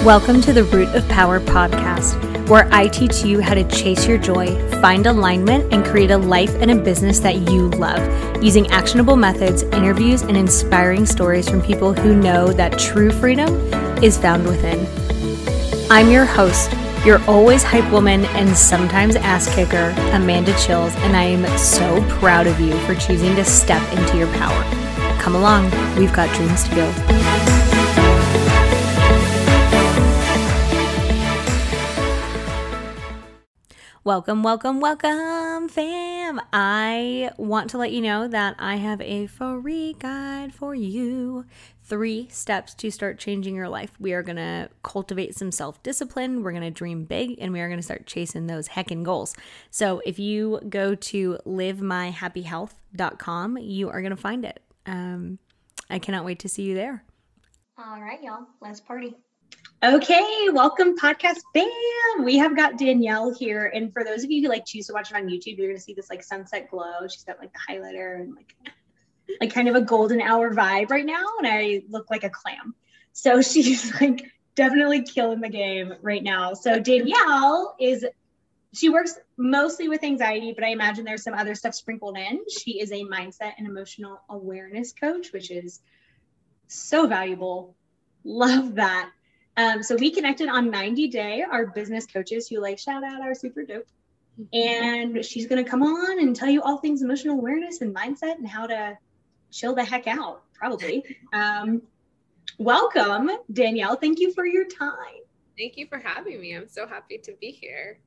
Welcome to the Root of Power podcast, where I teach you how to chase your joy, find alignment, and create a life and a business that you love, using actionable methods, interviews, and inspiring stories from people who know that true freedom is found within. I'm your host, your always hype woman and sometimes ass kicker, Amanda Chills, and I am so proud of you for choosing to step into your power. Come along, we've got dreams to build. Welcome, welcome, welcome, fam. I want to let you know that I have a free guide for you. 3 steps to start changing your life. We are going to cultivate some self-discipline. We're going to dream big, and we are going to start chasing those heckin' goals. So if you go to livemyhappyhealth.com, you are going to find it. I cannot wait to see you there. All right, y'all. Let's party. Okay, welcome podcast fam. We have got Danielle here, and for those of you who choose to watch it on YouTube, you're gonna see this sunset glow. She's got the highlighter and like kind of a golden hour vibe right now, and I look like a clam. So she's definitely killing the game right now. So Danielle she works mostly with anxiety, but I imagine there's some other stuff sprinkled in. She is a mindset and emotional awareness coach, which is so valuable. Love that. So we connected on 90 Day, our business coaches who shout out are super dope. And she's going to come on and tell you all things emotional awareness and mindset and how to chill the heck out, probably. Welcome, Danielle. Thank you for your time. Thank you for having me. I'm so happy to be here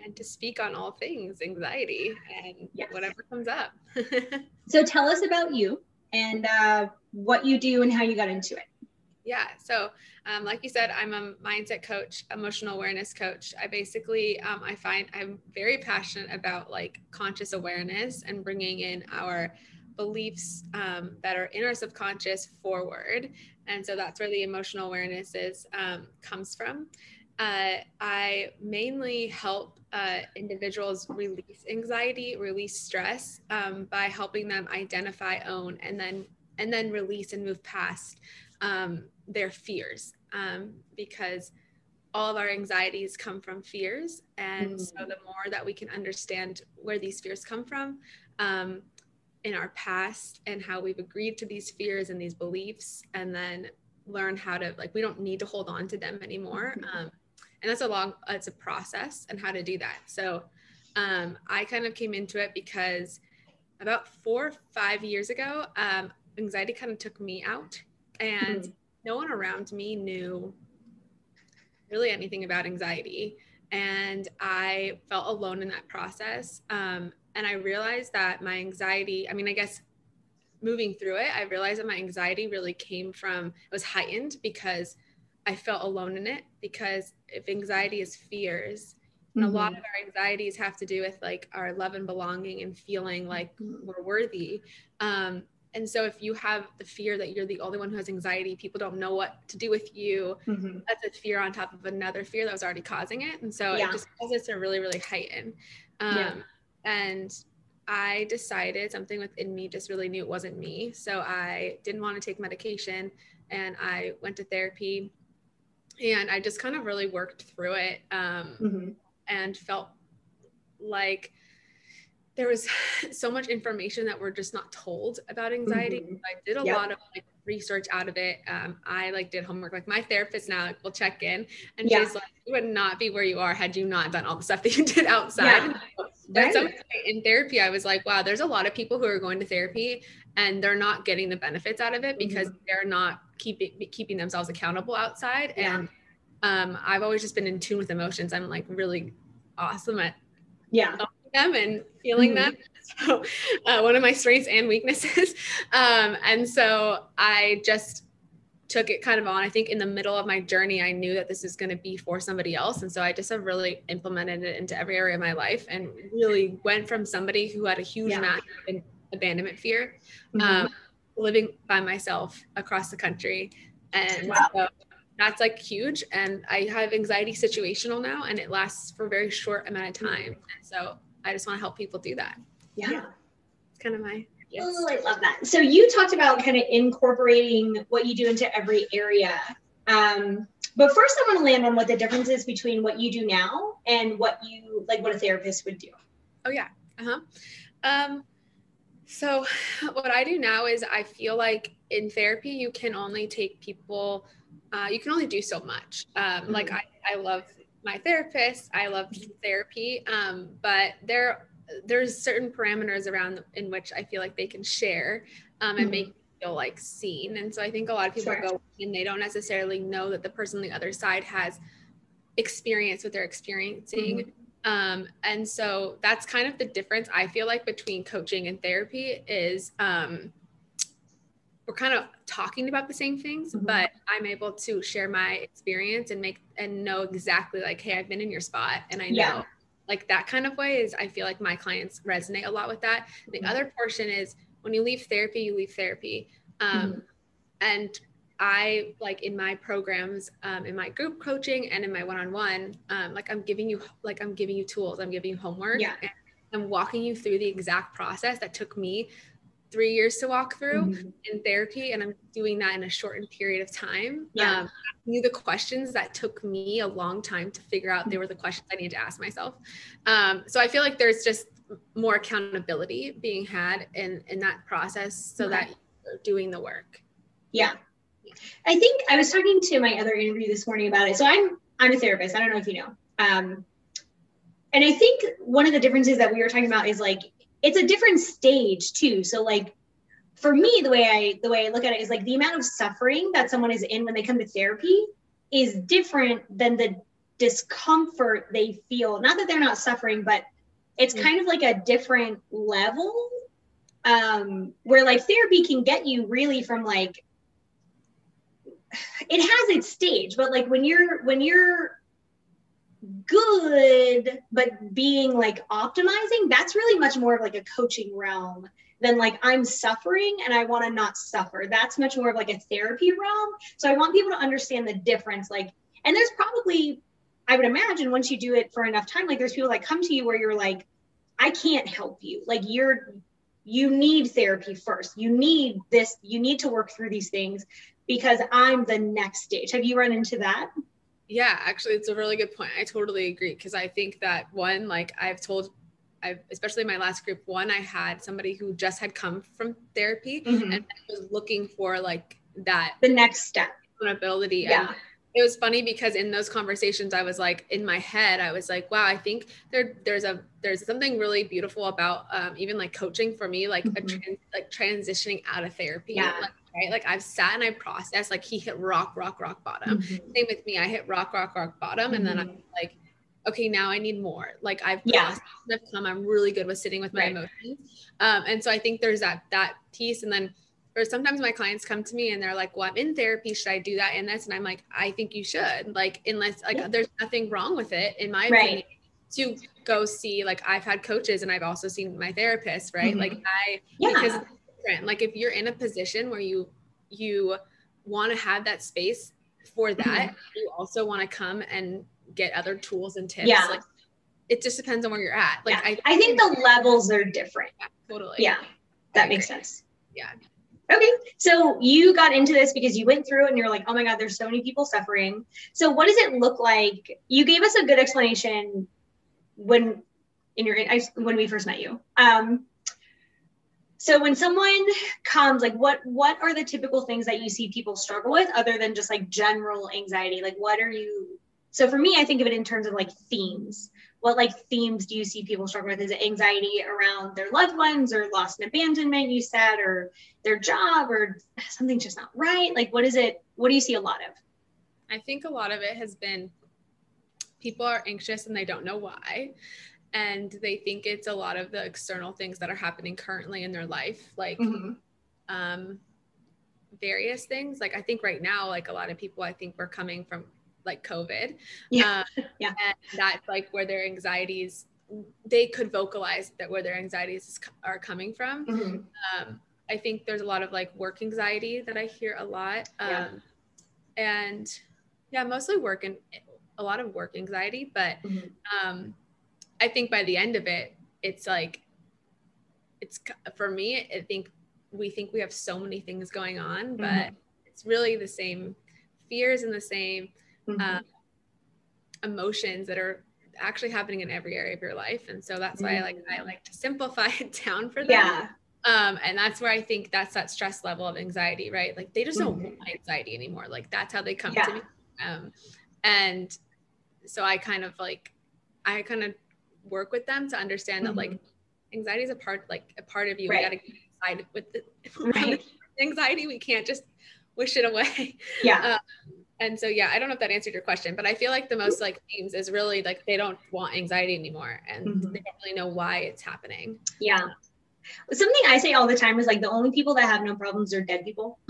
and to speak on all things anxiety and whatever comes up. So tell us about you and what you do and how you got into it. Yeah. So like you said, I'm a mindset coach, emotional awareness coach. I basically, I find I'm very passionate about conscious awareness and bringing in our beliefs that are in our subconscious forward. And so that's where the emotional awareness comes from. I mainly help individuals release anxiety, release stress by helping them identify, own, and then release and move past their fears, because all of our anxieties come from fears. And so the more that we can understand where these fears come from in our past and how we've agreed to these fears and these beliefs, and then learn how to, we don't need to hold on to them anymore. And it's a process and how to do that. So I kind of came into it because about 4 or 5 years ago, anxiety kind of took me out. And no one around me knew really anything about anxiety. And I felt alone in that process. And I realized that my anxiety, I guess moving through it, I realized that my anxiety really came from, it was heightened because I felt alone in it. Because if anxiety is fears, and a lot of our anxieties have to do with our love and belonging and feeling like we're worthy. And so if you have the fear that you're the only one who has anxiety, people don't know what to do with you. That's a fear on top of another fear that was already causing it. And so it just causes it to really, really heighten. And I decided something within me just really knew it wasn't me. So I didn't want to take medication, and I went to therapy, and I just kind of really worked through it and felt like there was so much information that we're just not told about anxiety. I did a lot of research out of it. I did homework. My therapist now will check in, and she's like, you would not be where you are had you not done all the stuff that you did outside. In therapy, I was like, wow, there's a lot of people who are going to therapy and they're not getting the benefits out of it because they're not keeping themselves accountable outside. And I've always just been in tune with emotions. I'm really awesome at them and feeling them. So one of my strengths and weaknesses. And so I just took it kind of on. I think in the middle of my journey, I knew that this is going to be for somebody else. And so I just have really implemented it into every area of my life, and really went from somebody who had a huge massive abandonment fear, living by myself across the country. And so that's huge. And I have anxiety situational now, and it lasts for a very short amount of time. And so I just want to help people do that. Yeah. It's kind of my Oh, I love that. So you talked about kind of incorporating what you do into every area. But first I want to land on what the difference is between what you do now and what a therapist would do. Oh yeah. So what I do now is I feel like in therapy, you can only take people, you can only do so much. Like I love my therapist, I love therapy, but there's certain parameters around in which I feel like they can share and make me feel like seen. And so I think a lot of people go and they don't necessarily know that the person on the other side has experienced what they're experiencing. And so that's kind of the difference I feel like between coaching and therapy is we're kind of talking about the same things, but I'm able to share my experience and know exactly like, hey, I've been in your spot and I know like that kind of way is I feel like my clients resonate a lot with that. The other portion is when you leave therapy, you leave therapy. And I like in my programs, in my group coaching and in my one-on-one, like I'm giving you tools, I'm giving you homework, and I'm walking you through the exact process that took me 3 years to walk through in therapy. And I'm doing that in a shortened period of time. I knew the questions that took me a long time to figure out. They were the questions I needed to ask myself. So I feel like there's just more accountability being had in that process so that you're doing the work. Yeah. I think I was talking to my other interview this morning about it. So I'm a therapist. I don't know if you know. And I think one of the differences that we were talking about is like, it's a different stage too. So like for me, the way I look at it is like the amount of suffering that someone is in when they come to therapy is different than the discomfort they feel. Not that they're not suffering, but it's kind of like a different level where like therapy can get you really from like, it has its stage, but like when you're good, but being like optimizing, that's really much more of like a coaching realm than like I'm suffering and I want to not suffer. That's much more of like a therapy realm. So I want people to understand the difference. Like, and there's probably, I would imagine once you do it for enough time, like there's people that come to you where you're like, I can't help you. Like you need therapy first. You need this, you need to work through these things because I'm the next stage. Have you run into that? Yeah, actually, it's a really good point. I totally agree. Cause I think that one, like especially my last group one, I had somebody who just had come from therapy and was looking for like the next step. Accountability. Yeah. And it was funny because in those conversations, I was like, in my head, I was like, wow, I think there's something really beautiful about even like coaching for me, like transitioning out of therapy. Yeah. Right? Like I've sat and I processed, like he hit rock bottom. Same with me. I hit rock bottom. And then I'm like, okay, now I need more. Like I've come, I'm really good with sitting with my emotions. And so I think there's that piece. And then or sometimes my clients come to me and they're like, well, I'm in therapy. Should I do that in this? And I'm like, I think you should, like, unless like there's nothing wrong with it in my opinion to go see, like I've had coaches and I've also seen my therapist, right? Like because it's different. Like if you're in a position where you want to have that space for that, you also want to come and get other tools and tips. Like it just depends on where you're at. Like I think the levels are different. Totally. Yeah. That makes sense. Yeah. Okay. So you got into this because you went through it and you're like, oh my God, there's so many people suffering. So what does it look like? You gave us a good explanation when we first met you. So when someone comes, like what are the typical things that you see people struggle with other than just like general anxiety? Like so for me, I think of it in terms of like themes. What like themes do you see people struggle with? Is it anxiety around their loved ones or loss and abandonment, you said, or their job or something's just not right? Like what is it? What do you see a lot of? I think a lot of it has been people are anxious and they don't know why. And they think it's a lot of the external things that are happening currently in their life, like various things. Like I think right now, like a lot of people, I think we're coming from like COVID. And that's like where their anxieties, they could vocalize that where their anxieties are coming from. I think there's a lot of like work anxiety that I hear a lot. And mostly a lot of work anxiety, but I think by the end of it, it's like, for me, I think we have so many things going on, but it's really the same fears and the same emotions that are actually happening in every area of your life. And so that's why I like to simplify it down for them. Yeah. And that's where I think that's that stress level of anxiety, right? Like they just don't want anxiety anymore. Like that's how they come to me. And so I kind of work with them to understand that like anxiety is a part of you. Right. We got to get excited with the anxiety. We can't just wish it away. Yeah. And so, I don't know if that answered your question, but I feel like the most like themes is really like, they don't want anxiety anymore and they don't really know why it's happening. Yeah. Something I say all the time is like, the only people that have no problems are dead people.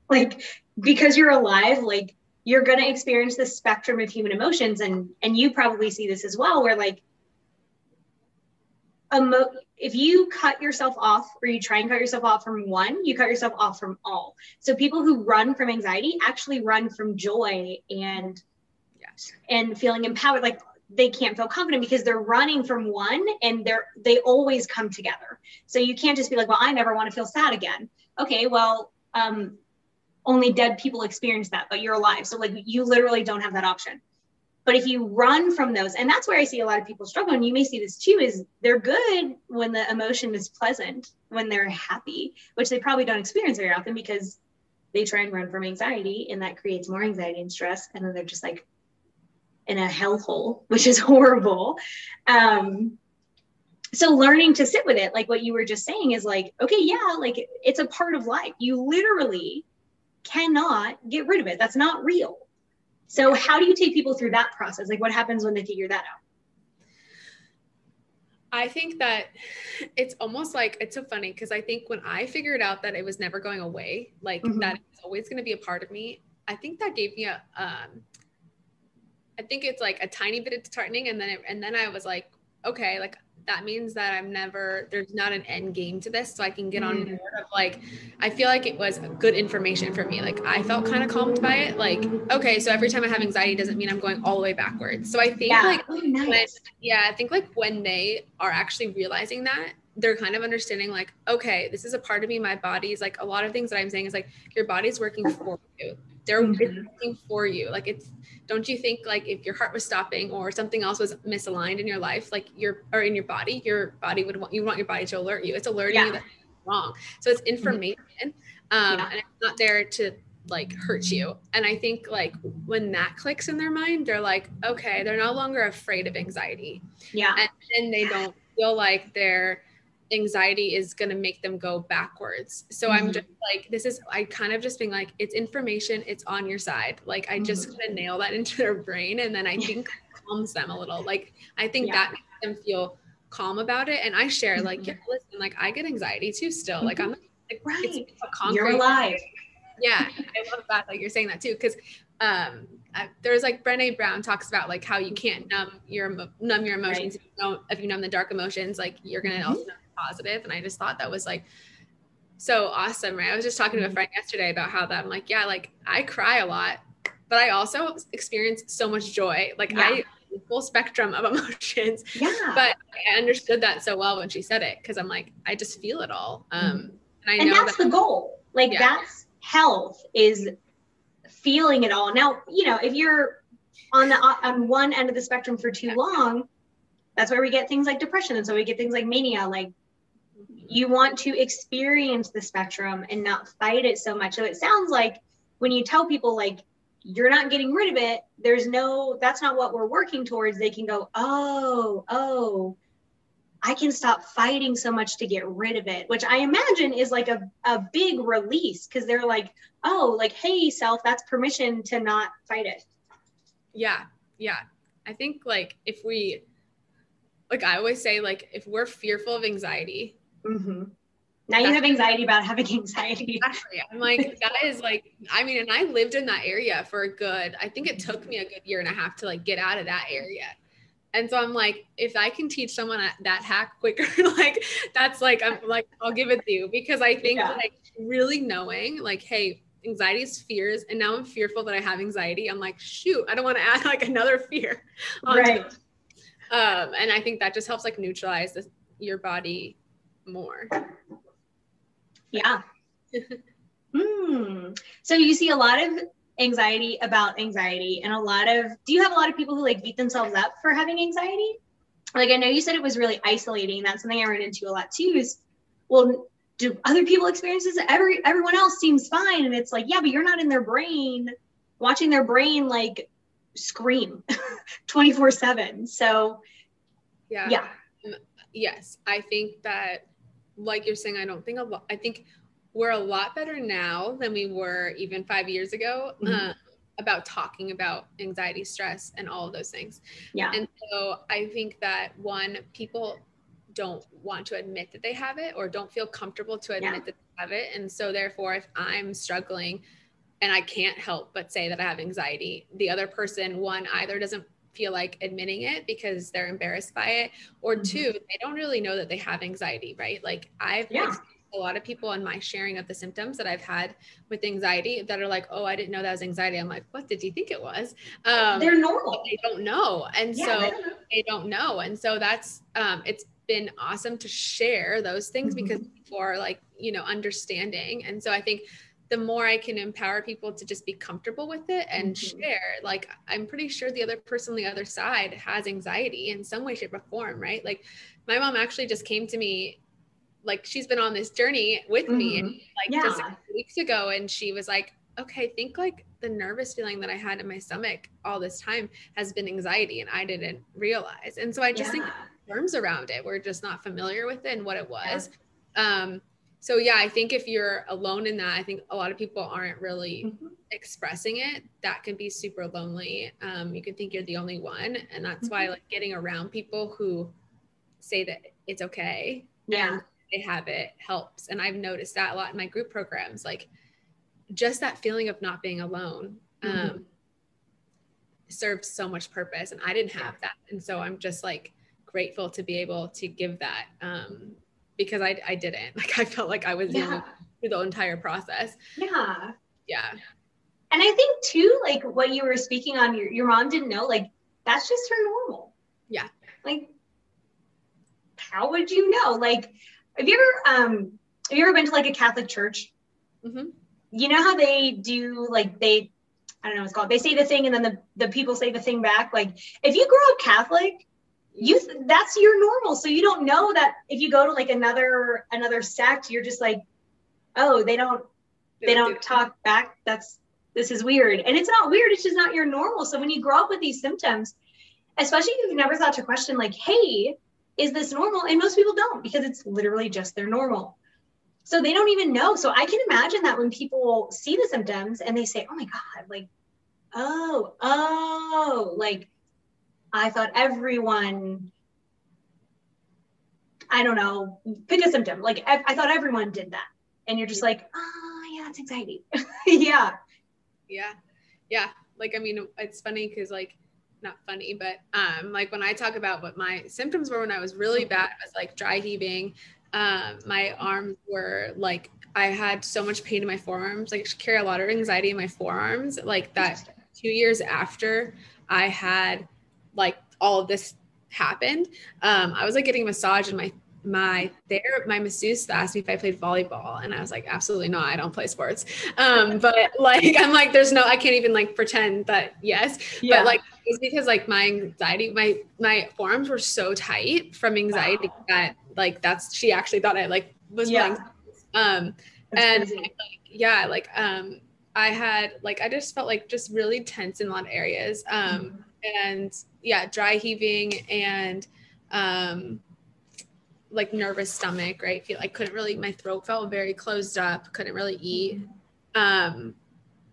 Like, because you're alive, like you're going to experience the spectrum of human emotions. And you probably see this as well, where like, if you cut yourself off or you try and cut yourself off from one, you cut yourself off from all. So people who run from anxiety actually run from joy and feeling empowered. Like they can't feel confident because they're running from one and they always come together. So you can't just be like, well, I never want to feel sad again. Okay, well, only dead people experience that, but you're alive. So like you literally don't have that option. But if you run from those, and that's where I see a lot of people struggle, and you may see this too, is they're good when the emotion is pleasant, when they're happy, which they probably don't experience very often because they try and run from anxiety, and that creates more anxiety and stress. And then they're just like in a hellhole, which is horrible. So learning to sit with it, like what you were just saying, is like, okay, yeah, like it's a part of life. You literally cannot get rid of it. That's not real. So how do you take people through that process? Like what happens when they figure that out? I think that it's almost like, it's so funny because I think when I figured out that it was never going away, like that it's always going to be a part of me, I think that gave me I think it's like a tiny bit of disheartening. And then I was like, okay, like that means that there's not an end game to this. So I can get on board of like, I feel like it was good information for me. Like I felt kind of calmed by it. Like, okay, so every time I have anxiety doesn't mean I'm going all the way backwards. So I think I think like when they are actually realizing that, they're kind of understanding like, okay, this is a part of me. My body's like, a lot of things that I'm saying is like, your body's working for you. They're working for you. Like don't you think like if your heart was stopping or something else was misaligned in your life, like or in your body would want your body to alert you. It's alerting you that it's wrong. So it's information. And it's not there to like hurt you. And I think like when that clicks in their mind, they're like, okay, they're no longer afraid of anxiety. Yeah. And then they don't feel like their anxiety is going to make them go backwards. So I'm just like, I kind of just being like, it's information, it's on your side. Like I just kind of nail that into their brain. And then I think it calms them a little. Like, I think that makes them feel calm about it. And I share like, listen, like I get anxiety too still. Like I'm like, it's a concrete. You're alive. Yeah. I love that. Like you're saying that too. Cause there's like Brené Brown talks about like how you can't numb your emotions. Right. If you numb the dark emotions, like you're going to also numb positive. And I just thought that was like so awesome, right? I was just talking to a friend yesterday about how that I'm like, yeah, like I cry a lot, but I also experience so much joy. Like I full spectrum of emotions. Yeah. But I understood that so well when she said it, because I'm like, I just feel it all. And I know that's the goal. Like that's health, is feeling it all. Now, if you're on one end of the spectrum for too long, that's where we get things like depression. And so we get things like mania. Like you want to experience the spectrum and not fight it so much. So it sounds like when you tell people like, you're not getting rid of it, that's not what we're working towards. They can go, oh, I can stop fighting so much to get rid of it, which I imagine is like a big release. Cause they're like, oh, like, hey self, that's permission to not fight it. Yeah. Yeah. I think like if we, like I always say, like if we're fearful of anxiety, now you have anxiety about having anxiety. Exactly. I'm like, that is like, I mean, and I lived in that area for I think it took me a good year and a half to like get out of that area. And so I'm like, if I can teach someone that hack quicker, like that's like, I'm like, I'll give it to you, because I think like really knowing like, hey, anxiety is fears. And now I'm fearful that I have anxiety. I'm like, shoot, I don't want to add like another fear. Right. And I think that just helps like neutralize your body more. Yeah. So you see a lot of anxiety about anxiety. And do you have a lot of people who like beat themselves up for having anxiety? Like, I know you said it was really isolating. That's something I ran into a lot too, is, well, do other people experience this? Everyone else seems fine. And it's like, yeah, but you're not in their brain, watching their brain like scream 24/7. So yeah. Yes. I think that, like you're saying, I think we're a lot better now than we were even 5 years ago, about talking about anxiety, stress, and all of those things. Yeah. And so I think that, one, people don't want to admit that they have it, or don't feel comfortable to admit that they have it. And so therefore, if I'm struggling and I can't help but say that I have anxiety, the other person, one, either doesn't feel like admitting it because they're embarrassed by it, or two, they don't really know that they have anxiety, right? Like, I've experienced a lot of people in my sharing of the symptoms that I've had with anxiety that are like, oh, I didn't know that was anxiety. I'm like, what did you think it was? They're normal. They don't know. And so they don't know. And so that's, it's been awesome to share those things because people are like, you know, understanding. And so I think the more I can empower people to just be comfortable with it and share, like, I'm pretty sure the other person on the other side has anxiety in some way, shape, or form, right? Like, my mom actually just came to me, like, she's been on this journey with me, like just a couple weeks ago. And she was like, okay, I think like the nervous feeling that I had in my stomach all this time has been anxiety, and I didn't realize. And so I just think terms around it, we're just not familiar with it and what it was. So yeah, I think if you're alone in that, I think a lot of people aren't really expressing it. That can be super lonely. You can think you're the only one. And that's why, like, getting around people who say that it's okay and they have it helps. And I've noticed that a lot in my group programs, like just that feeling of not being alone serves so much purpose. And I didn't have that. And so I'm just like grateful to be able to give that, because I didn't, like, I felt like I was through the entire process. Yeah. And I think too, like what you were speaking on, your mom didn't know, like, that's just her normal. Yeah. Like, how would you know? Like, have you ever been to like a Catholic church? You know how they do, like, I don't know what it's called. They say the thing and then the people say the thing back. Like, if you grow up Catholic, that's your normal. So you don't know that if you go to like another sect, you're just like, oh, they don't talk back. This is weird. And it's not weird. It's just not your normal. So when you grow up with these symptoms, especially if you've never thought to question, like, hey, is this normal? And most people don't, because it's literally just their normal. So they don't even know. So I can imagine that when people see the symptoms and they say, oh my God, like, oh, like, I thought everyone, I don't know, pick a symptom. Like, I thought everyone did that. And you're just like, oh yeah, it's anxiety. Yeah. Like, I mean, it's funny because, like, not funny, but like when I talk about what my symptoms were when I was really bad, I was like dry heaving. My arms were like, I had so much pain in my forearms, like I carry a lot of anxiety in my forearms, like that 2 years after I had like all of this happened. I was like getting a massage and my masseuse asked me if I played volleyball, and I was like, absolutely not, I don't play sports. But like, I'm like, I can't even like pretend that yes, but like, it's because like my anxiety, my forearms were so tight from anxiety that like, she actually thought I like was playing. And like, I had like, I just felt like just really tense in a lot of areas. And dry heaving and, like nervous stomach, right? My throat felt very closed up, couldn't really eat.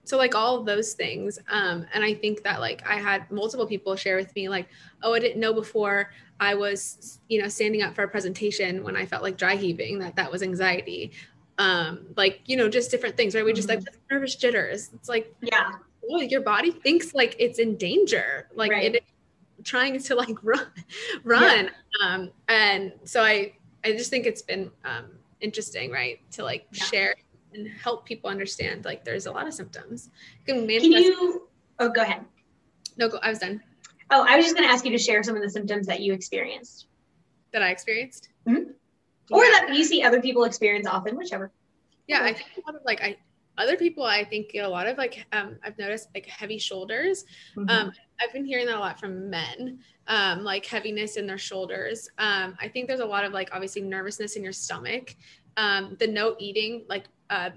So like all of those things. And I think that like I had multiple people share with me like, oh, I didn't know before I was, standing up for a presentation when I felt like dry heaving, that was anxiety. Like, just different things, right? We just like nervous jitters. It's like, oh, your body thinks like it's in danger. Like it is trying to like run. And so I just think it's been interesting, right? To like share and help people understand like there's a lot of symptoms. Go ahead. No, I was done. Oh, I was just going to ask you to share some of the symptoms that you experienced. That I experienced? Or that you see other people experience often, whichever. Yeah, I think a lot of like, other people, I think, get a lot of like, I've noticed like heavy shoulders. I've been hearing that a lot from men, like heaviness in their shoulders. I think there's a lot of like, obviously nervousness in your stomach. The no eating, like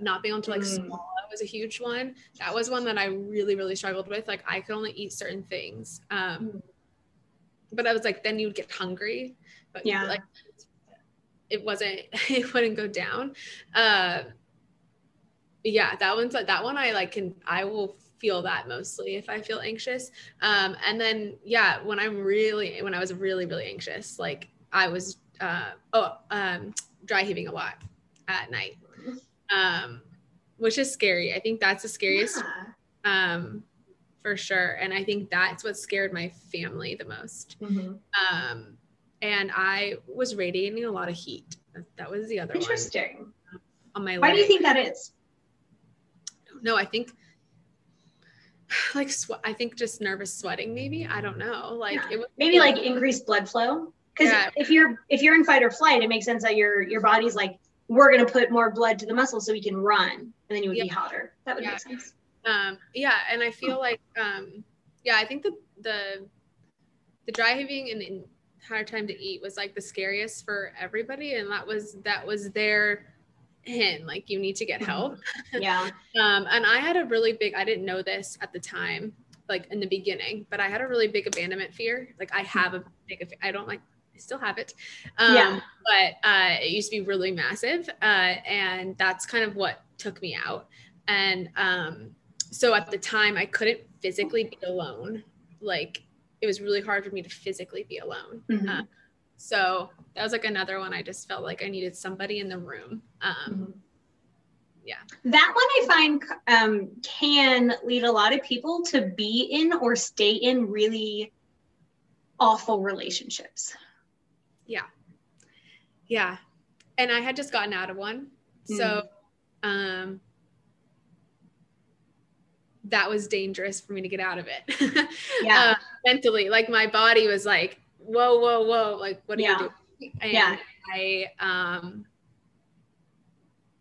not being able to like swallow was a huge one. That was one that I really, really struggled with. Like I could only eat certain things. But I was like, then you'd get hungry, but like it wouldn't go down. Yeah, that one I will feel that mostly if I feel anxious. And then, yeah, when I was really, really anxious, like I was, dry heaving a lot at night, which is scary. I think that's the scariest, for sure. And I think that's what scared my family the most. And I was radiating a lot of heat. That was the other one. Interesting. On my leg. Why do you think that is? No, I think like I think just nervous sweating, maybe. I don't know. Like it was maybe like increased blood flow. Because if you're in fight or flight, it makes sense that your body's like, we're gonna put more blood to the muscle so we can run, and then you would be hotter. That would make sense. And I feel like I think the dry heaving and hard time to eat was like the scariest for everybody, and that was their hint, like you need to get help. And I had a really big, I didn't know this at the time, like in the beginning, but I had a really big abandonment fear. Like I have a big, I still have it. But it used to be really massive. And that's kind of what took me out. And so at the time I couldn't physically be alone. Like it was really hard for me to physically be alone. So that was like another one. I just felt like I needed somebody in the room. That one I find can lead a lot of people to be in or stay in really awful relationships. Yeah. And I had just gotten out of one. So that was dangerous for me to get out of it. Mentally, like my body was like, whoa, like what are you doing? And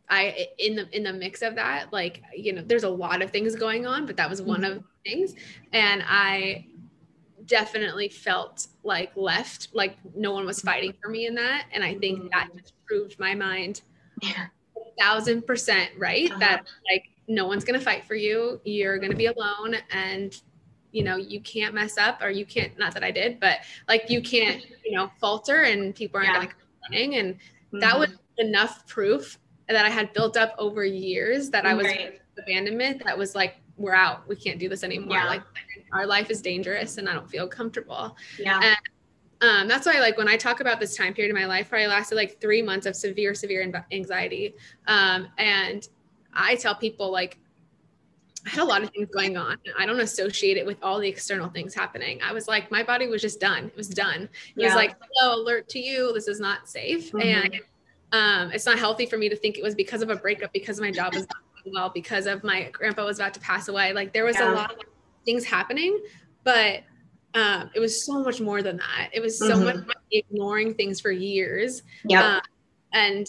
I in the mix of that, like, you know, there's a lot of things going on, but that was one of the things. And I definitely felt like left, like no one was fighting for me in that. And I think that just proved my mind 1,000% right, that like no one's going to fight for you. You're going to be alone, and you know, you can't mess up, or you can't, not that I did, but like you can't, you know, falter, and people aren't going to come running. And that was enough proof that I had built up over years that I was abandonment, that was like, we're out, we can't do this anymore. Like our life is dangerous and I don't feel comfortable. And that's why, like, when I talk about this time period in my life where I lasted like 3 months of severe anxiety, and I tell people, like, I had a lot of things going on. I don't associate it with all the external things happening. I was like, my body was just done. It was done. It was like, hello, alert to you. This is not safe. And it's not healthy for me to think it was because of a breakup, because my job was not going well, because of my grandpa was about to pass away. Like there was a lot of things happening, but it was so much more than that. It was so much ignoring things for years. And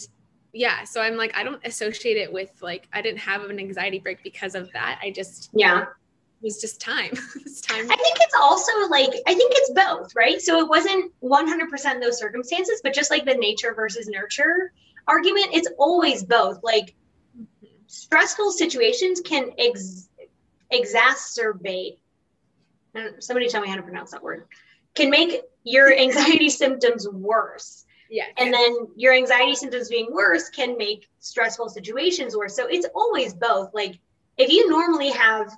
so I'm like, I don't associate it with, like, I didn't have an anxiety break because of that. I just, it was just time. It's time. I think it's also like, I think it's both, right? So it wasn't 100% those circumstances, but just like the nature versus nurture argument, it's always both. Like stressful situations can exacerbate, somebody tell me how to pronounce that word, can make your anxiety symptoms worse. And then your anxiety symptoms being worse can make stressful situations worse. So it's always both. Like if you normally have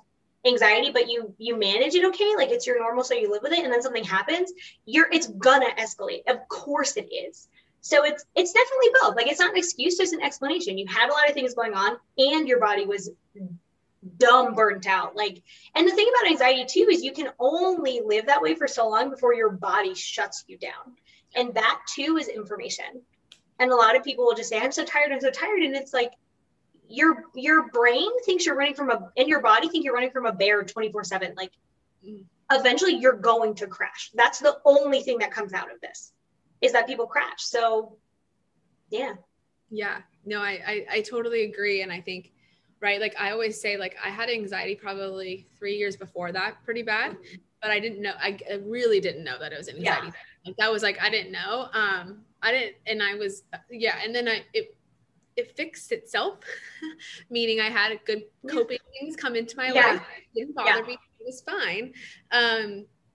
anxiety, but you manage it okay, like it's your normal, so you live with it, and then something happens, it's gonna escalate. Of course it is. So it's definitely both. Like it's not an excuse, just an explanation. You had a lot of things going on and your body was dumb burnt out. Like, and the thing about anxiety too is you can only live that way for so long before your body shuts you down. And that too is information. And a lot of people will just say, I'm so tired. And it's like, your brain thinks you're running and your body think you're running from a bear 24/7. Like eventually you're going to crash. That's the only thing that comes out of this, is that people crash. So no, I totally agree. And I think right? Like I always say, like I had anxiety probably 3 years before that, pretty bad, but I didn't know, I really didn't know that it was an anxiety. Yeah. Like that was like, I didn't know. I didn't, and I was, and then it fixed itself, meaning I had good coping things come into my life. It didn't bother me. It was fine.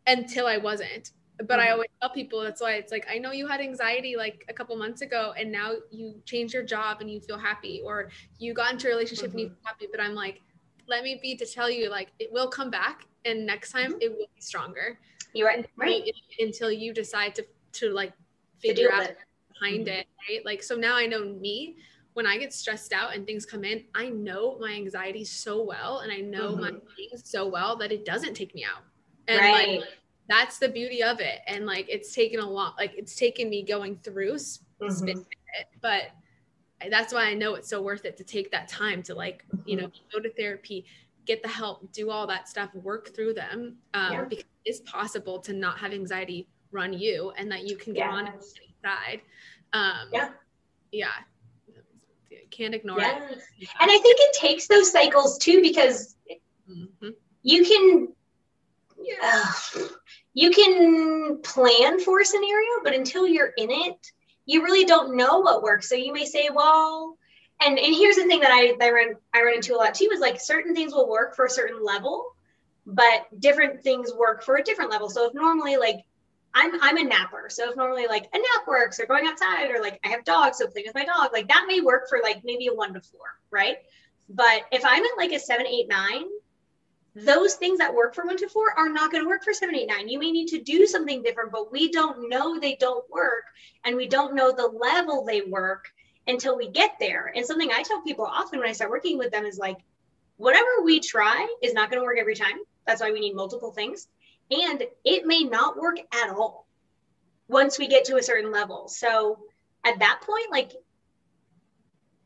Until I wasn't. But I always tell people, that's why it's like, I know you had anxiety like a couple months ago and now you changed your job and you feel happy, or you got into a relationship and you feel happy. But I'm like, let me be to tell you, like, it will come back and next time it will be stronger. You're right. Until you decide to like figure out behind it, right? Like, so now I know me, when I get stressed out and things come in, I know my anxiety so well. And I know my things so well that it doesn't take me out. And like, that's the beauty of it. And like, it's taken a lot, like it's taken me going through it, but that's why I know it's so worth it to take that time to like, you know, go to therapy, get the help, do all that stuff, work through them. Because it's possible to not have anxiety run you and that you can get on the side. Can't ignore it. And I think it takes those cycles too, because you can plan for a scenario, but until you're in it, you really don't know what works. So you may say, well, and here's the thing that I run into a lot too, is like certain things will work for a certain level, but different things work for a different level. So if normally like I'm a napper. So if normally like a nap works, or going outside, or like I have dogs, so playing with my dog, like that may work for like maybe a 1 to 4, right? But if I'm at like a 7, 8, 9, those things that work for 1 to 4 are not going to work for 7, 8, 9. You may need to do something different, but we don't know they don't work, and we don't know the level they work until we get there. And something I tell people often when I start working with them is like, whatever we try is not going to work every time. That's why we need multiple things. And it may not work at all once we get to a certain level. So at that point, like,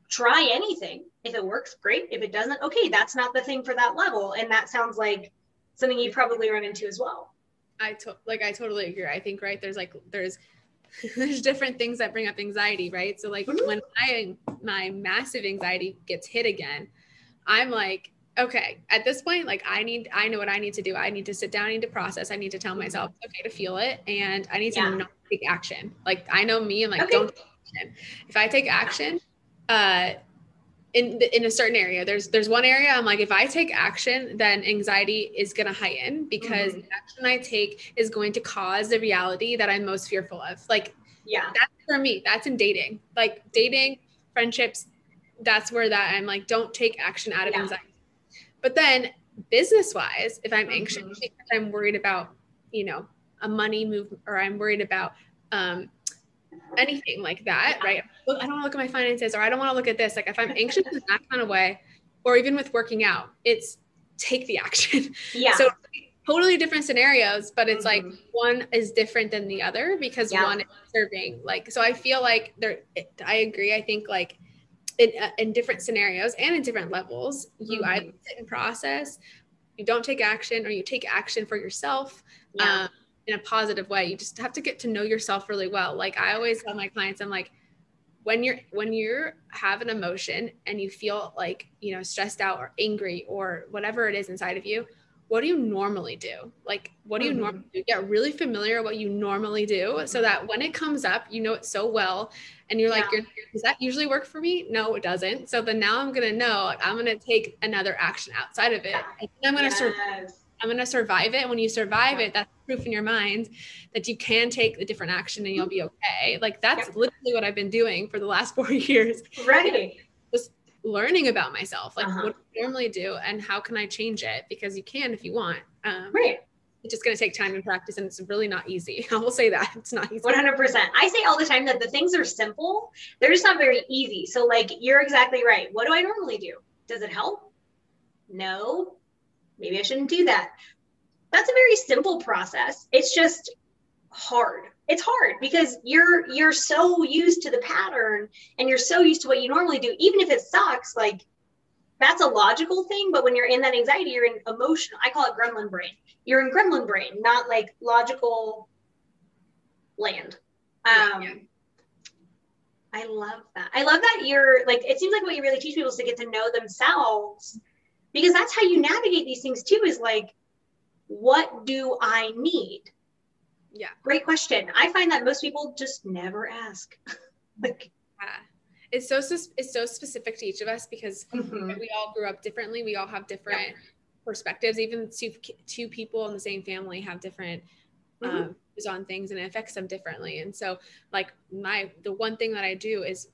try anything. If it works, great. If it doesn't, okay, that's not the thing for that level. And that sounds like something you probably run into as well. I totally agree. I think, right, there's different things that bring up anxiety, right? So like when my massive anxiety gets hit again, I'm like, okay, at this point, like I know what I need to do. I need to sit down, I need to process, I need to tell myself it's okay to feel it. And I need to not take action. Like I know me, I'm like, don't take action. If I take action, in a certain area, there's one area I'm like, if I take action, then anxiety is going to heighten, because the action I take is going to cause the reality that I'm most fearful of. Like, that's for me, that's in dating, like dating, friendships. That's where that I'm like, don't take action out of anxiety. But then business wise, if I'm anxious because I'm worried about, you know, a money move, or I'm worried about, anything like that, right? I don't want to look at my finances, or I don't want to look at this. Like if I'm anxious in that kind of way, or even with working out, it's take the action. So totally different scenarios, but it's like one is different than the other, because one is serving. Like, so I feel like I agree. I think like in different scenarios and in different levels, you either sit and process, you don't take action, or you take action for yourself. In a positive way. You just have to get to know yourself really well. Like I always tell my clients, I'm like, when you have an emotion and you feel like, you know, stressed out or angry or whatever it is inside of you, what do you normally do? Like, what do you normally do? Get really familiar with what you normally do, so that when it comes up, you know it so well. And you're like, does that usually work for me? No, it doesn't. So then now I'm going to know, like, I'm going to take another action outside of it. And I'm going to survive it. When you survive it, that's proof in your mind that you can take the different action and you'll be okay. Like that's literally what I've been doing for the last 4 years. Right. Just learning about myself. Like what do I normally do and how can I change it? Because you can if you want. Right. It's just going to take time and practice, and it's really not easy. I will say that it's not easy. 100%. I say all the time that the things are simple. They're just not very easy. So like, you're exactly right. What do I normally do? Does it help? No. Maybe I shouldn't do that. That's a very simple process. It's just hard. It's hard because you're so used to the pattern and you're so used to what you normally do. Even if it sucks, like that's a logical thing. But when you're in that anxiety, you're in emotional, I call it gremlin brain. You're in gremlin brain, not like logical land. I love that. I love that you're like, it seems like what you really teach people is to get to know themselves, because that's how you navigate these things too, is like, what do I need? Yeah. Great question. I find that most people just never ask. Like, it's so specific to each of us, because we all grew up differently. We all have different perspectives. Even two people in the same family have different views on things, and it affects them differently. And so like the one thing that I do is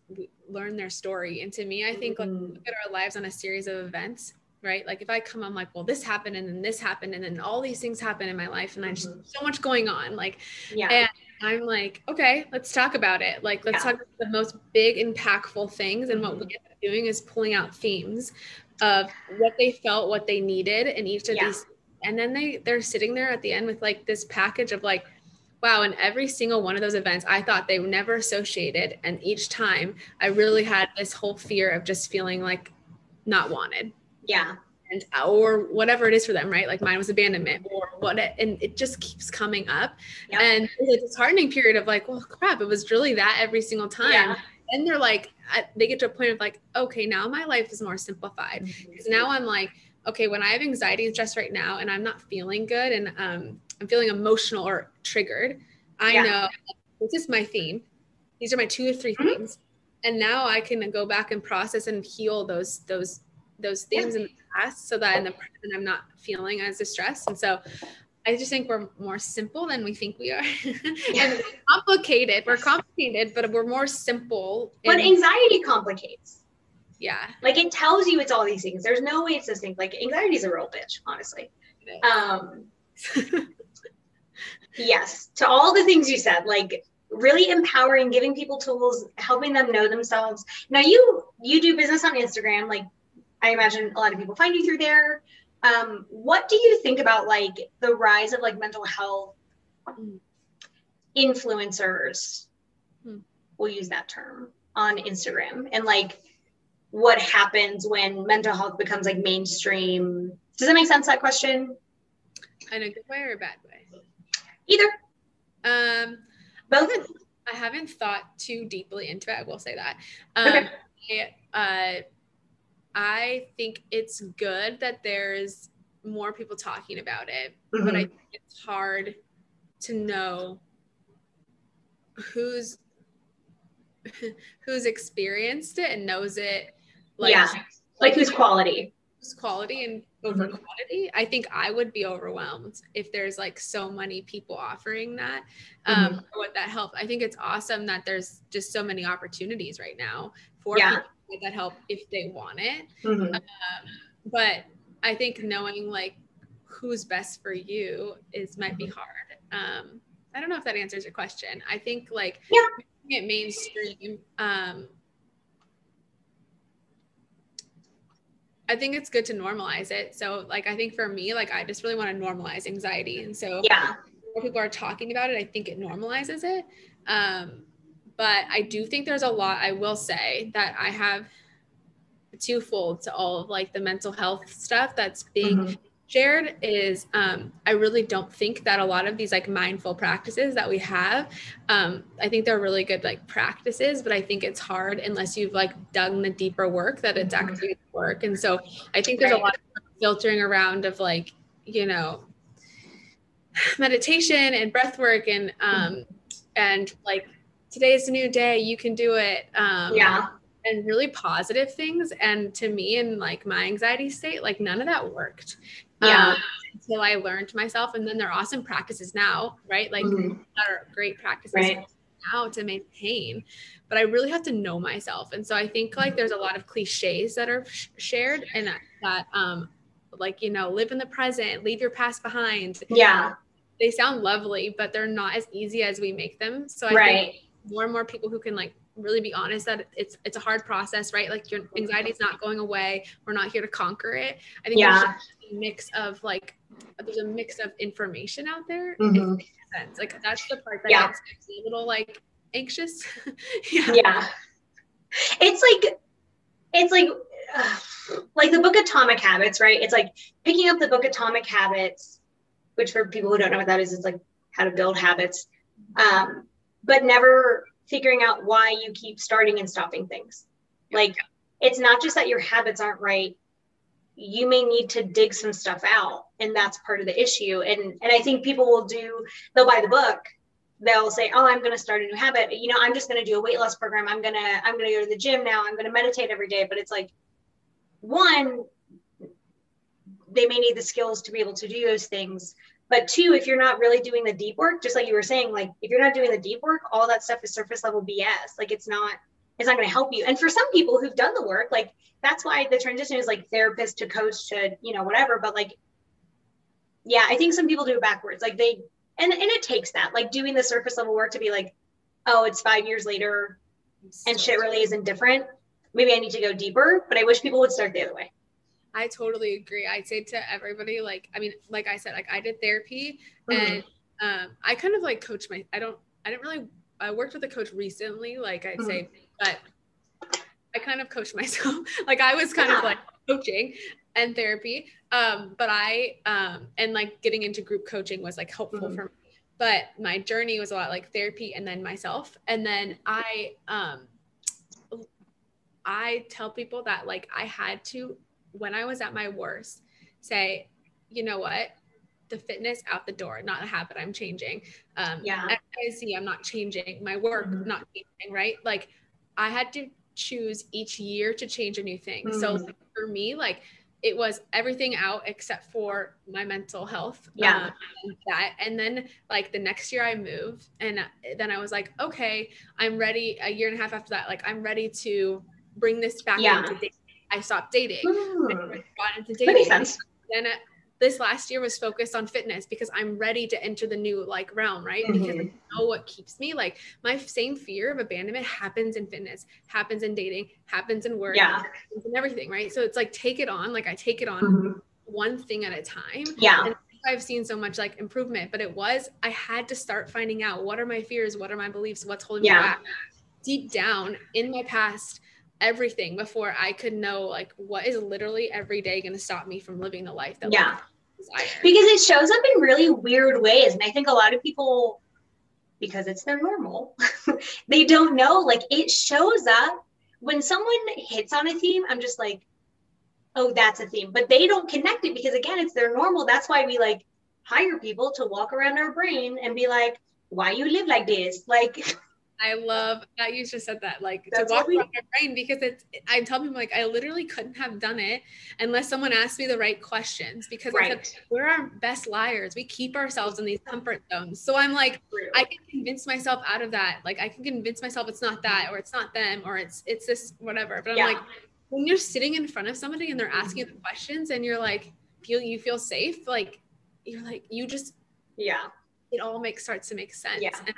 learn their story. And to me, I think like, look at our lives on a series of events, right? Like if I come, I'm like, well, this happened and then this happened and then all these things happen in my life, and I just so much going on, like, and I'm like, okay, let's talk about it. Like, let's talk about the most big, impactful things. And what we end up doing is pulling out themes of what they felt, what they needed in each of these. And then they're sitting there at the end with like this package of like, wow, in every single one of those events, I thought they were never associated. And each time I really had this whole fear of just feeling like not wanted. Yeah. And, or whatever it is for them, right? Like mine was abandonment or and it just keeps coming up. And it's a disheartening period of like, well, crap, it was really that every single time. And they're like, they get to a point of like, okay, now my life is more simplified. Because now I'm like, okay, when I have anxiety and stress right now and I'm not feeling good and I'm feeling emotional or triggered, I know this is my theme. These are my 2 or 3 themes. And now I can go back and process and heal those themes in the past, so that in the present I'm not feeling as distressed. And so I just think we're more simple than we think we are. And complicated. We're complicated, but we're more simple. But anxiety complicates. Yeah. Like it tells you it's all these things. There's no way it's this thing. Like anxiety is a real bitch, honestly. Yes. To all the things you said, like really empowering, giving people tools, helping them know themselves. Now you do business on Instagram. Like I imagine a lot of people find you through there. What do you think about like the rise of like mental health influencers? We'll use that term on Instagram, and like what happens when mental health becomes like mainstream. Does that make sense, that question? In a good way or a bad way? Either. Both. I haven't thought too deeply into it, I will say that. I think it's good that there's more people talking about it, but I think it's hard to know who's experienced it and knows it. Like who's quality. Who's quality and over quantity. I think I would be overwhelmed if there's like so many people offering that. What that help. I think it's awesome that there's just so many opportunities right now for people to get that help if they want it. But I think knowing like who's best for you might be hard. I don't know if that answers your question. I think like making it mainstream. I think it's good to normalize it. So like, I think for me, like, I just really want to normalize anxiety. And so more people are talking about it, I think it normalizes it. But I do think there's a lot, I will say, that I have twofold to all of like the mental health stuff that's being shared is I really don't think that a lot of these like mindful practices that we have, I think they're really good like practices, but I think it's hard unless you've like done the deeper work that it's actually work. And so I think there's a lot of filtering around of like, you know, meditation and breath work and like today's a new day, you can do it. And really positive things. And to me, in like my anxiety state, like none of that worked until I learned myself. And then there are awesome practices now, right? Like that are great practices now to maintain, but I really have to know myself. And so I think like there's a lot of cliches that are shared and that like, you know, live in the present, leave your past behind. They sound lovely, but they're not as easy as we make them. So I think more and more people who can like really be honest that it's a hard process, right? Like your anxiety is not going away. We're not here to conquer it. I think there's a mix of like, there's a mix of information out there. It makes sense. Like that's the part that gets a little like anxious. It's like the book Atomic Habits, right? It's like picking up the book Atomic Habits, which for people who don't know what that is, it's like how to build habits, but never figuring out why you keep starting and stopping things. Like, it's not just that your habits aren't right. You may need to dig some stuff out, and that's part of the issue. And I think people they'll buy the book. They'll say, oh, I'm going to start a new habit. You know, I'm just going to do a weight loss program. I'm going to go to the gym now. I'm going to meditate every day. But it's like, one, they may need the skills to be able to do those things. But two, if you're not really doing the deep work, just like you were saying, like if you're not doing the deep work, all that stuff is surface level BS. Like it's not going to help you. And for some people who've done the work, like that's why the transition is like therapist to coach to, you know, whatever. But like, yeah, I think some people do it backwards. Like and it takes that, like doing the surface level work to be like, oh, it's 5 years later and shit really isn't different. Maybe I need to go deeper, but I wish people would start the other way. I totally agree. I'd say to everybody, like, I mean, like I said, like I did therapy and I kind of like coach I worked with a coach recently, like I'd say, but I kind of coached myself. Like I was kind of like coaching and therapy. But and like getting into group coaching was like helpful for me. But my journey was a lot like therapy and then myself. And then I tell people that like I had to, when I was at my worst, say, you know what, the fitness out the door, not a habit, I'm changing. XYZ, I'm not changing. My work, not changing, right? Like I had to choose each year to change a new thing. So like, for me, like it was everything out except for my mental health. And then like the next year I moved and then I was like, okay, I'm ready. A year and a half after that, like I'm ready to bring this back into dating. I stopped dating. I got into dating. Makes sense. Then this last year was focused on fitness because I'm ready to enter the new like realm, right? Because I know what keeps me. Like my same fear of abandonment happens in fitness, happens in dating, happens in work, happens in everything, right? So it's like take it on. Like I take it on one thing at a time. And I've seen so much like improvement, but I had to start finding out what are my fears, what are my beliefs, what's holding me back deep down in my past. Everything before I could know like what is literally every day going to stop me from living the life that like, I desire. Because it shows up in really weird ways. And I think a lot of people, because it's their normal, they don't know, like it shows up when someone hits on a theme. I'm just like, oh, that's a theme, but they don't connect it because again, it's their normal. That's why we like hire people to walk around our brain and be like, why you live like this? Like, I love that you just said that, like that's to walk around my brain, because I tell people like I literally couldn't have done it unless someone asked me the right questions, because we're our best liars. We keep ourselves in these comfort zones. So I'm like, I can convince myself out of that. Like I can convince myself it's not that, or it's not them, or it's this, whatever. But I'm like, when you're sitting in front of somebody and they're asking you the questions and you're like, you feel safe, like you're like, you just, it all starts to make sense. And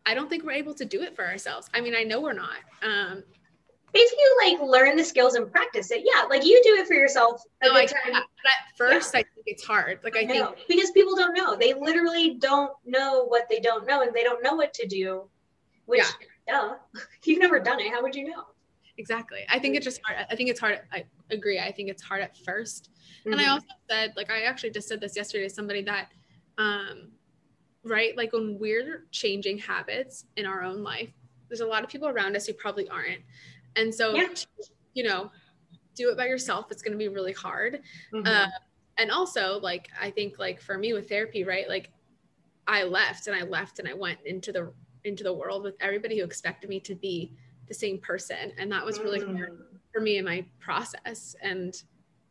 I don't think we're able to do it for ourselves. I mean, I know we're not. If you like learn the skills and practice it, like you do it for yourself. No, but at first I think it's hard. Like I think because people don't know. They literally don't know what they don't know, and they don't know what to do. Which, if you've never done it, how would you know? Exactly. I think it's just hard. I think it's hard. I agree. I think it's hard at first. And I also said, like, I actually just said this yesterday to somebody that, right? Like when we're changing habits in our own life, there's a lot of people around us who probably aren't. And so, you know, do it by yourself. It's going to be really hard. And also like, I think like for me with therapy, right? Like I left and I went into the world with everybody who expected me to be the same person. And that was really hard for me in my process. And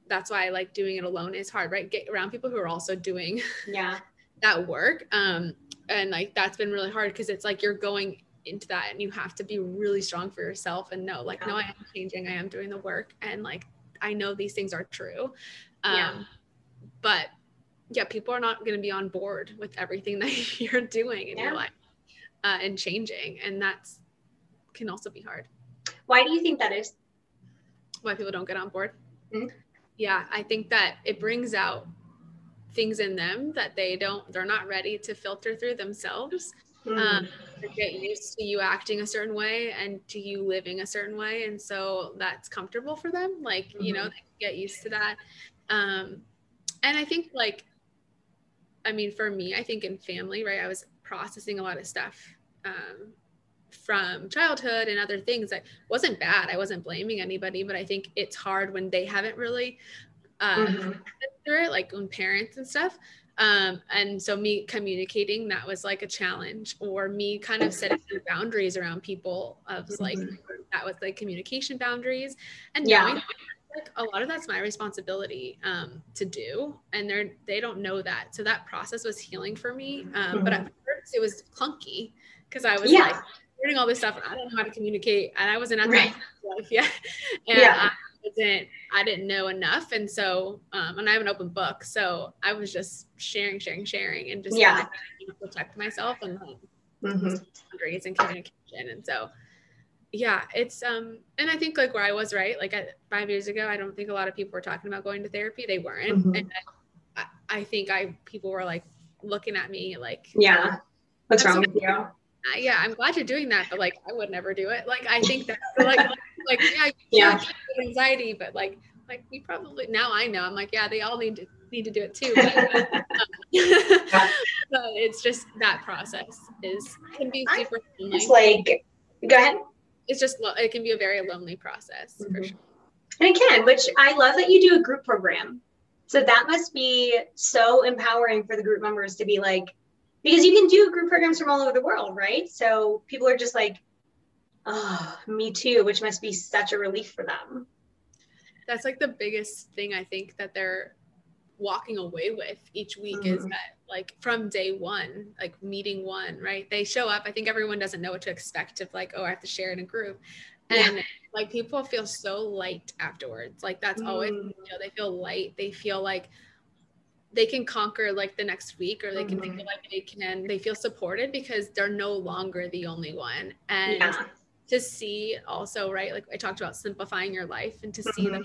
that's why I like doing it alone is hard, right? Get around people who are also doing that work. And like, that's been really hard because it's like, you're going into that and you have to be really strong for yourself and know like, no, I am changing. I am doing the work. And like, I know these things are true. But people are not going to be on board with everything that you're doing in your life and changing. And that's can also be hard. Why do you think that is? Why people don't get on board? Yeah, I think that it brings out things in them that they're not ready to filter through themselves. They get used to you acting a certain way and to you living a certain way. And so that's comfortable for them. Like, you know, they get used to that. And I think like, I mean, for me, I think in family, right, I was processing a lot of stuff from childhood and other things that wasn't bad. I wasn't blaming anybody, but I think it's hard when they haven't really through it, like when parents and stuff. And so me communicating, that was like a challenge, or me kind of setting boundaries around people of like, that was like communication boundaries, and knowing like a lot of that's my responsibility to do. And they don't know that. So that process was healing for me. But at first it was clunky because I was like learning all this stuff and I don't know how to communicate, and I wasn't at that life yet. And I didn't know enough. And so, and I have an open book. So I was just sharing and just kind of protect myself and boundaries and communication. And so, it's, and I think like where I was, right, like 5 years ago, I don't think a lot of people were talking about going to therapy. They weren't. And I think people were like looking at me like, what's wrong with you? I'm glad you're doing that, but like I would never do it. Like I think that anxiety, but like you probably, now I know, I'm like, they all need to do it too. But it's just that process can be super lonely. It's like, go ahead. It's just, it can be a very lonely process for sure. And it can, which I love that you do a group program. So that must be so empowering for the group members to be like, because you can do group programs from all over the world, right? So people are just like, oh, me too, which must be such a relief for them. That's like the biggest thing I think that they're walking away with each week is that like from day one, like meeting one, right? They show up. I think everyone doesn't know what to expect of like, oh, I have to share in a group. And like people feel so light afterwards. Like that's always, they feel light. They feel like they can conquer like the next week, or they can feel like they feel supported because they're no longer the only one. And to see also, right, like I talked about simplifying your life, and to see that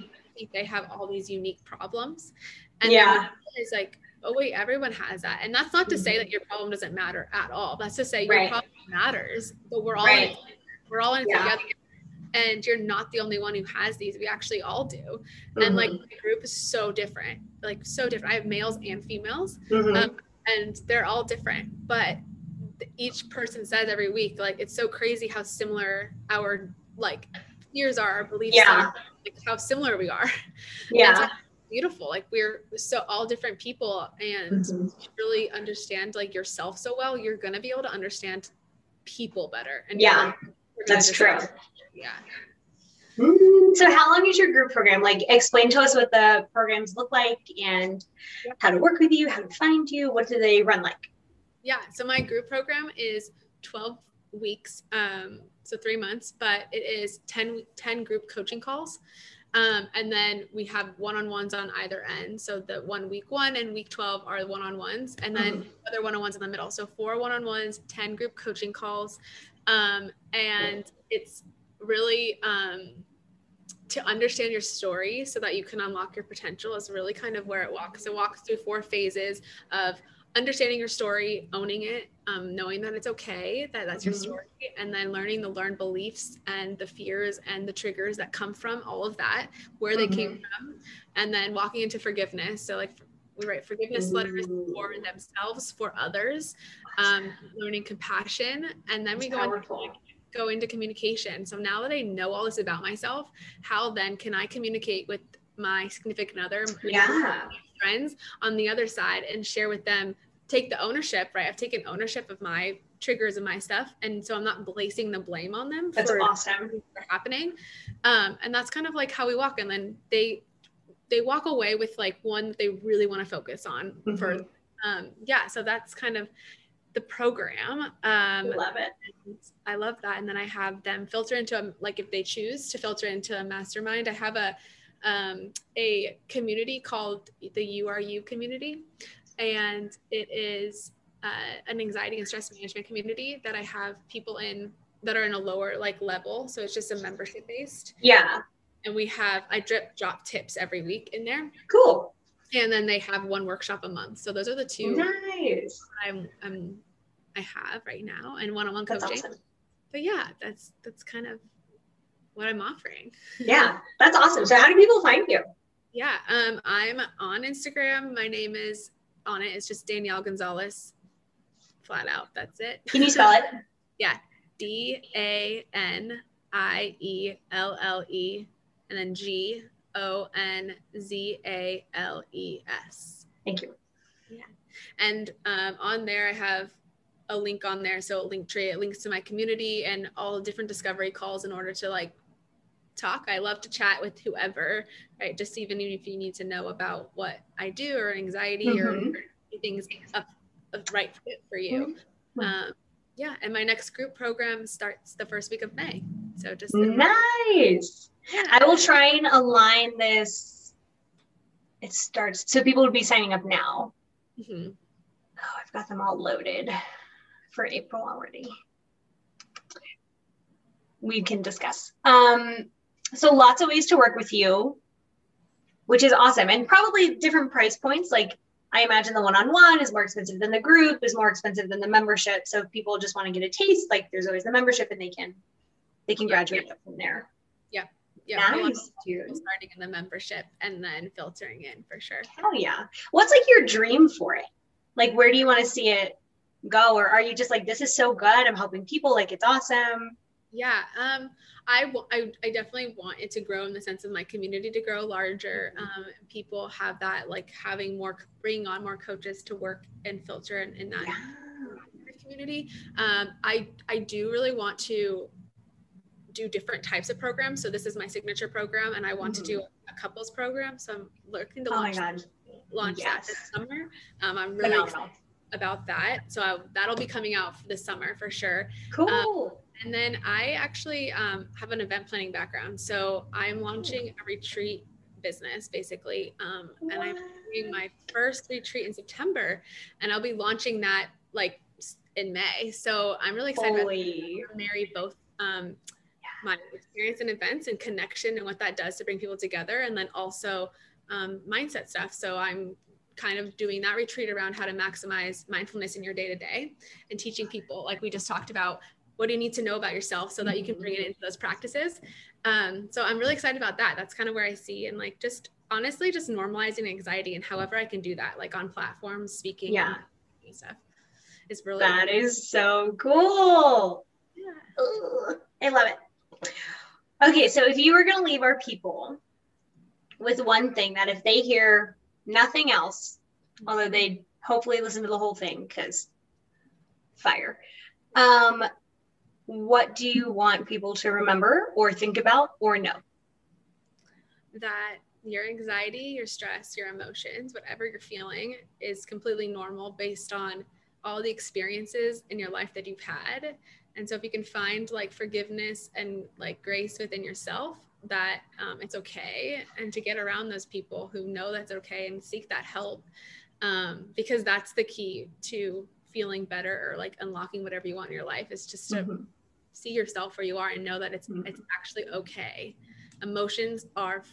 they have all these unique problems. And it's like, oh wait, everyone has that. And that's not to say that your problem doesn't matter at all. That's to say your problem matters, but we're all in it. We're all in it together. And you're not the only one who has these. We actually all do. And like the group is so different, like so different. I have males and females, and they're all different, but each person says every week, like, it's so crazy how similar our like fears are, our beliefs are, like how similar we are. It's like beautiful. Like we're so all different people, and you really understand like yourself so well, you're going to be able to understand people better. And that's true. So how long is your group program? Like explain to us what the programs look like and how to work with you, how to find you. What do they run like? So my group program is 12 weeks, so 3 months, but it is 10 group coaching calls. And then we have one-on-ones on either end. So the week 1 and week 12 are one-on-ones, and then other one-on-ones in the middle. So 4 one-on-ones, 10 group coaching calls. And it's really to understand your story so that you can unlock your potential is really kind of where it walks. It walks through 4 phases of understanding your story, owning it, knowing that it's okay, that that's your story, and then learning the learned beliefs and the fears and the triggers that come from all of that, where they came from, and then walking into forgiveness. So like we write forgiveness letters for themselves, for others, learning compassion, and then we go into communication. So now that I know all this about myself, how then can I communicate with my significant other, my friends on the other side, and share with them, take the ownership, right? I've taken ownership of my triggers and my stuff. And so I'm not placing the blame on them for happening. And that's kind of like how we walk. And then they walk away with like one that they really want to focus on for, so that's kind of the program. Love it. I love that. And then I have them filter into like, if they choose to filter into a mastermind, I have a community called the You Are You community. And it is an anxiety and stress management community that I have people in that are in a lower like level. So it's just a membership based. And I drop tips every week in there. Cool. And then they have 1 workshop a month. So those are the 2 nice. I have right now, and one-on-one coaching. Awesome. But that's kind of what I'm offering. Yeah, that's awesome. So how do people find you? I'm on Instagram. My name is on it. It's just Danielle Gonzalez, flat out. That's it. Can you spell it? DANIELLE and then GONZALES. Thank you. Yeah. And on there, I have a link on there. So Linktree, it links to my community and all different discovery calls in order to like talk. I love to chat with whoever, right? Just even if you need to know about what I do or anxiety or things a right fit for you. Yeah. And my next group program starts the first week of May. So just nice. Yeah. I will try and align this. It starts, so people would be signing up now. Oh, I've got them all loaded for April already. We can discuss. So lots of ways to work with you, which is awesome. And probably different price points. Like I imagine the one-on-one is more expensive than the group, is more expensive than the membership. So if people just want to get a taste, like there's always the membership and they can graduate up from there. Yeah. Nice, dude. Starting in the membership and then filtering in for sure. Oh yeah. What's like your dream for it? Like, where do you want to see it go? Or are you just like, this is so good, I'm helping people, like it's awesome? Yeah. I definitely want it to grow in the sense of my community to grow larger. People have that, like having more, bringing on more coaches to work and filter in that community. I do really want to do different types of programs. So this is my signature program and I want to do a couples program. So I'm looking to launch that this summer. I'm really excited about that. So that'll be coming out this summer for sure. Cool. And then I actually have an event planning background. So I'm launching a retreat business basically. And I'm doing my first retreat in September and I'll be launching that like in May. So I'm really excited about to marry both my experience in events and connection and what that does to bring people together. And then also mindset stuff. So I'm kind of doing that retreat around how to maximize mindfulness in your day-to-day and teaching people, like we just talked about, what do you need to know about yourself so that you can bring it into those practices. So I'm really excited about that. That's kind of where I see, and like, just honestly, just normalizing anxiety and however I can do that, like on platforms, speaking and stuff is really, that is so cool. Yeah. I love it. Okay. So if you were going to leave our people with one thing that if they hear nothing else, although they hopefully listen to the whole thing because fire, what do you want people to remember or think about or know? That your anxiety, your stress, your emotions, whatever you're feeling is completely normal based on all the experiences in your life that you've had. And so if you can find like forgiveness and like grace within yourself, that it's okay, and to get around those people who know that's okay and seek that help, because that's the key to feeling better or like unlocking whatever you want in your life, is just to see yourself where you are and know that it's actually okay. Emotions are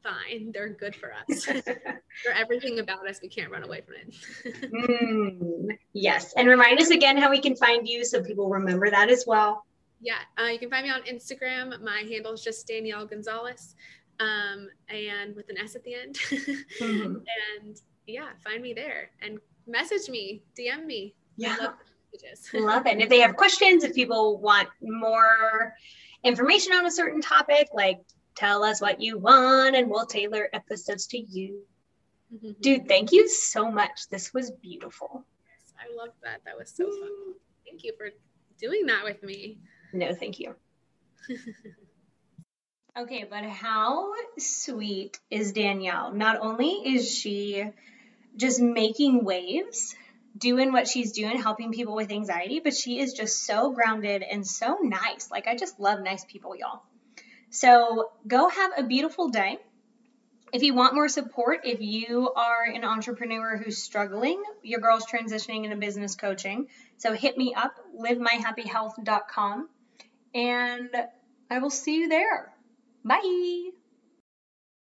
fine. They're good for us. They're everything about us. We can't run away from it. Yes. And remind us again how we can find you so people remember that as well. Yeah. You can find me on Instagram. My handle is just Danielle Gonzalez, and with an S at the end. And yeah, find me there and message me, DM me. Yeah. Love it. And if they have questions, if people want more information on a certain topic, like tell us what you want and we'll tailor episodes to you. Dude, thank you so much. This was beautiful. Yes, I love that. That was so fun. Thank you for doing that with me. No, thank you. Okay, but how sweet is Danielle? Not only is she just making waves, doing what she's doing, helping people with anxiety, but she is just so grounded and so nice. Like, I just love nice people, y'all. So go have a beautiful day. If you want more support, if you are an entrepreneur who's struggling, your girl's transitioning into business coaching. So hit me up, livemyhappyhealth.com, and I will see you there. Bye.